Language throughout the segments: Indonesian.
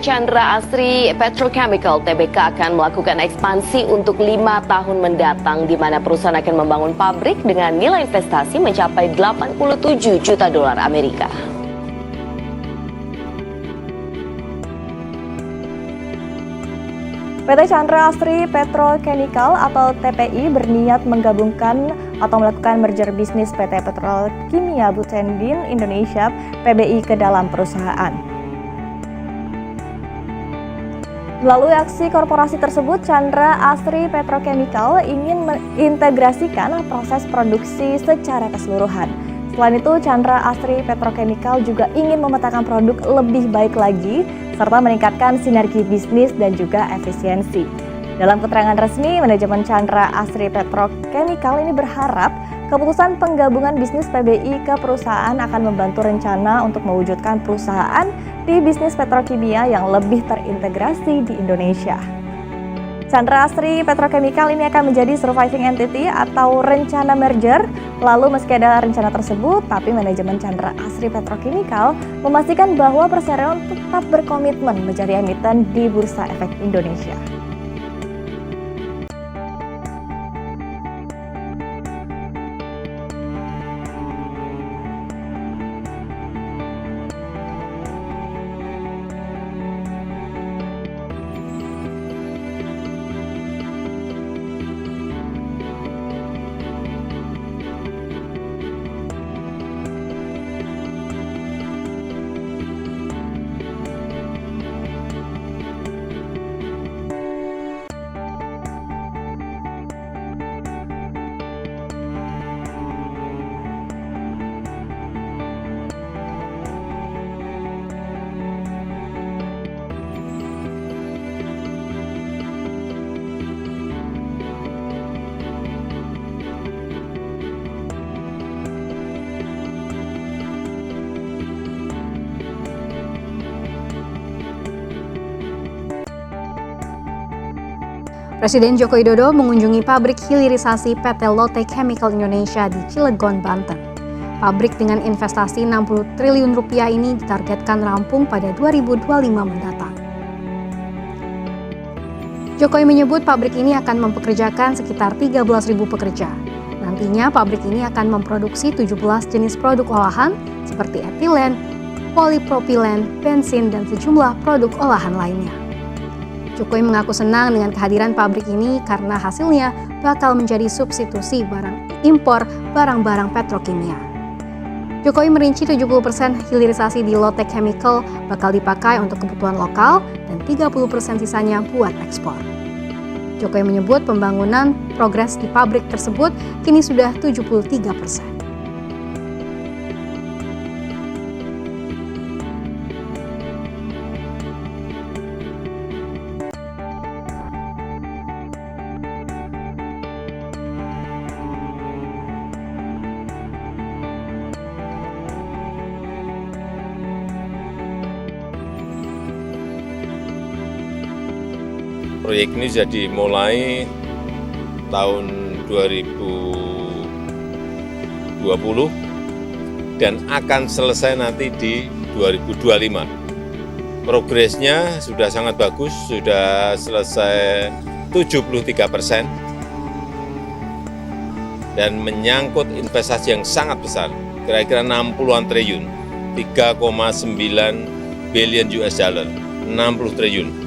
Chandra Asri Petrochemical (TBK) akan melakukan ekspansi untuk 5 tahun mendatang, di mana perusahaan akan membangun pabrik dengan nilai investasi mencapai 87 juta dolar Amerika. PT Chandra Asri Petrochemical atau TPI berniat menggabungkan atau melakukan merger bisnis PT Petrokimia Butendin Indonesia (PBI) ke dalam perusahaan. Melalui aksi korporasi tersebut, Chandra Asri Petrochemical ingin mengintegrasikan proses produksi secara keseluruhan. Selain itu, Chandra Asri Petrochemical juga ingin memetakan produk lebih baik lagi, serta meningkatkan sinergi bisnis dan juga efisiensi. Dalam keterangan resmi, manajemen Chandra Asri Petrochemical ini berharap keputusan penggabungan bisnis PBI ke perusahaan akan membantu rencana untuk mewujudkan perusahaan di bisnis petrokimia yang lebih terintegrasi di Indonesia. Chandra Asri Petrochemical ini akan menjadi surviving entity atau rencana merger. Lalu meski ada rencana tersebut, tapi manajemen Chandra Asri Petrochemical memastikan bahwa Persero tetap berkomitmen menjadi emiten di Bursa Efek Indonesia. Presiden Joko Widodo mengunjungi pabrik hilirisasi PT Lotte Chemical Indonesia di Cilegon, Banten. Pabrik dengan investasi 60 triliun rupiah ini ditargetkan rampung pada 2025 mendatang. Jokowi menyebut pabrik ini akan mempekerjakan sekitar 13.000 pekerja. Nantinya pabrik ini akan memproduksi 17 jenis produk olahan seperti etilen, polipropilen, bensin, dan sejumlah produk olahan lainnya. Jokowi mengaku senang dengan kehadiran pabrik ini karena hasilnya bakal menjadi substitusi impor barang-barang petrokimia. Jokowi merinci 70% hilirisasi di Lotte Chemical bakal dipakai untuk kebutuhan lokal dan 30% sisanya buat ekspor. Jokowi menyebut pembangunan progres di pabrik tersebut kini sudah 73%. Proyek ini jadi mulai tahun 2020 dan akan selesai nanti di 2025. Progresnya sudah sangat bagus, sudah selesai 73% dan menyangkut investasi yang sangat besar, kira-kira 60-an triliun, 3,9 billion US dollar, 60 triliun.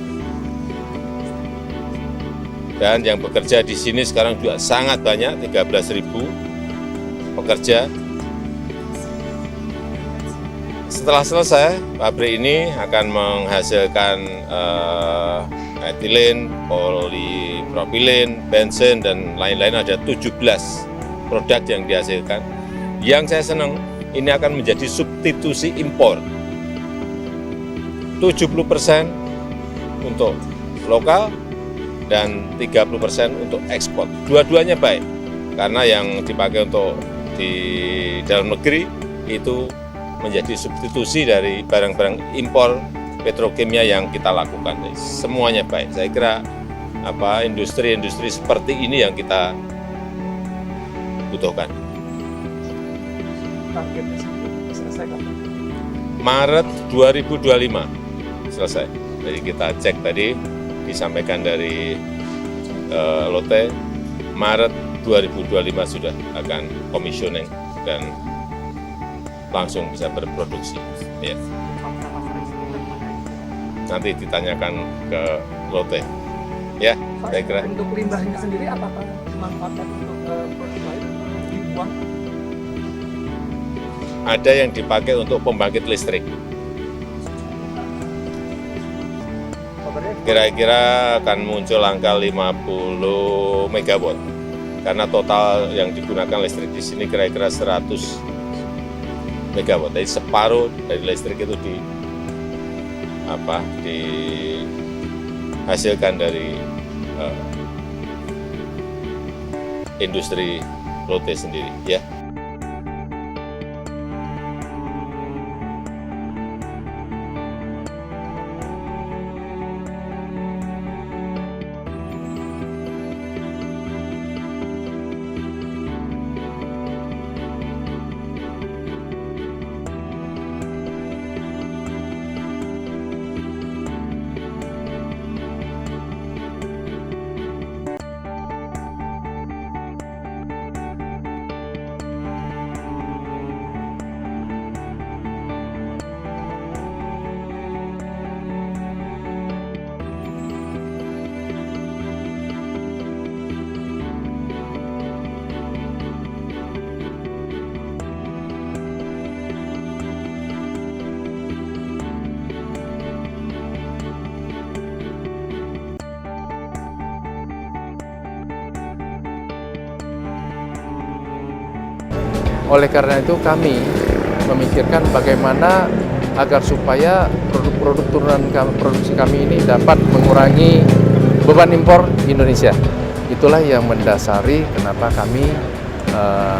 Dan yang bekerja di sini sekarang juga sangat banyak, 13.000 pekerja. Setelah selesai, pabrik ini akan menghasilkan etilen, polipropilen, bensin, dan lain-lain. Ada 17 produk yang dihasilkan. Yang saya senang, ini akan menjadi substitusi impor. 70% untuk lokal, dan 30% untuk ekspor. Dua-duanya baik, karena yang dipakai untuk di dalam negeri itu menjadi substitusi dari barang-barang impor petrokimia yang kita lakukan. Semuanya baik. Saya kira industri-industri seperti ini yang kita butuhkan. Targetnya selesai kapan? Maret 2025 selesai. Jadi kita cek tadi, disampaikan dari Lotte, Maret 2025 sudah akan commissioning dan langsung bisa berproduksi. Ya. Nanti ditanyakan ke Lotte. Ya, saya kira. Untuk limbahnya sendiri apakah dimanfaatkan untuk produk lain dibuang? Ada yang dipakai untuk pembangkit listrik. Kira-kira akan muncul angka 50 megawatt. Karena total yang digunakan listrik di sini kira-kira 100 megawatt. Jadi separuh dari listrik itu dihasilkan dari industri Lotte sendiri, ya. Oleh karena itu kami memikirkan bagaimana agar supaya produk-produk turunan produksi kami ini dapat mengurangi beban impor Indonesia. Itulah yang mendasari kenapa kami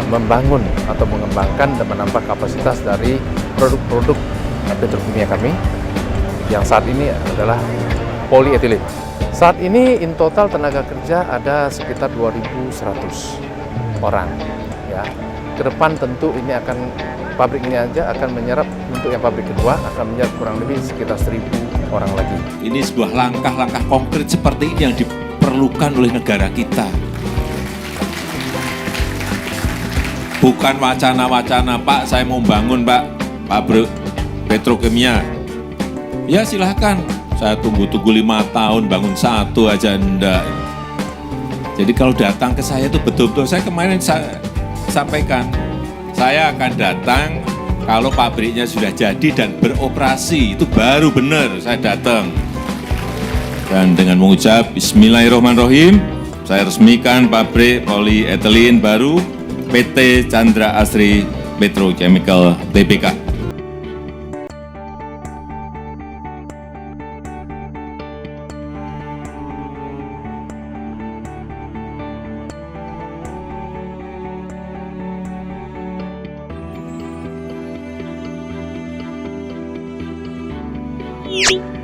membangun atau mengembangkan dan menambah kapasitas dari produk-produk petrokimia kami yang saat ini adalah polietilen. Saat ini in total tenaga kerja ada sekitar 2.100 orang. Ya. Ke depan tentu ini akan pabrik ini aja akan menyerap untuk yang pabrik kedua akan menyerap kurang lebih sekitar 1.000 orang lagi. Ini sebuah langkah-langkah konkret seperti ini yang diperlukan oleh negara kita. Bukan wacana-wacana, Pak, saya mau bangun, Pak, pabrik petrokimia. Ya silahkan, saya tunggu-tunggu 5 tahun, bangun satu aja enggak. Jadi kalau datang ke saya itu betul-betul, saya kemarin sampaikan, saya akan datang kalau pabriknya sudah jadi dan beroperasi, itu baru benar saya datang. Dan dengan mengucap Bismillahirrahmanirrahim, saya resmikan pabrik polietilen baru PT Chandra Asri Petrochemical Tbk. Thank you.